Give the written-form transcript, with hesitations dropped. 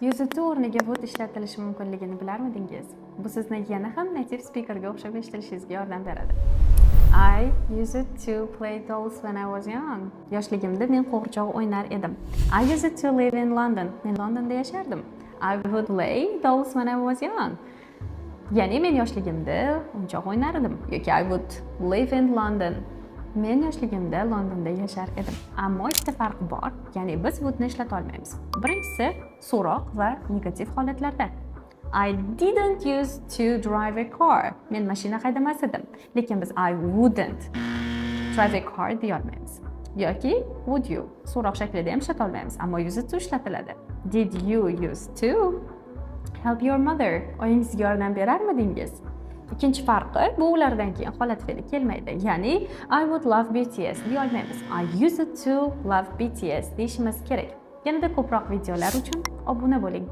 Use to o'rniga would ishlatilishi mumkinligini bilarmidingiz? Bu sizni yana ham native speakerga o'xshab eshitishingizga yordam beradi. I used to play dolls when I was young. Yoshligimda men qo'g'irchoq o'ynar edim. I used to live in London. Men Londonda yashardim. I would play dolls when I was young. Ya'ni men yoshligimda o'yinchoq o'ynar edim yoki I would live in London. Men yoshligimda Londonda yashar edim. Ammo ikkita farq bor, ya'ni biz would-ni ishlata olmaymiz. Birinchisi so'roq va negativ holatlarda. I didn't used to drive a car. Men mashina haydamas edim, lekin biz I wouldn't drive a car deya olmaymiz. Yoki would you so'roq shaklida ham ishlata olmaymiz, ammo used to ishlatiladi. Did you used to help your mother? Oyingizga yordam berarmidingiz? Ikkinchi farqi, bu ulardan keyin holat fe'li kelmaydi. Ya'ni I would love BTS deya olmaymiz. I used to love BTS deyishimiz kerak. Yanada ko'proq videolar uchun obuna bo'ling.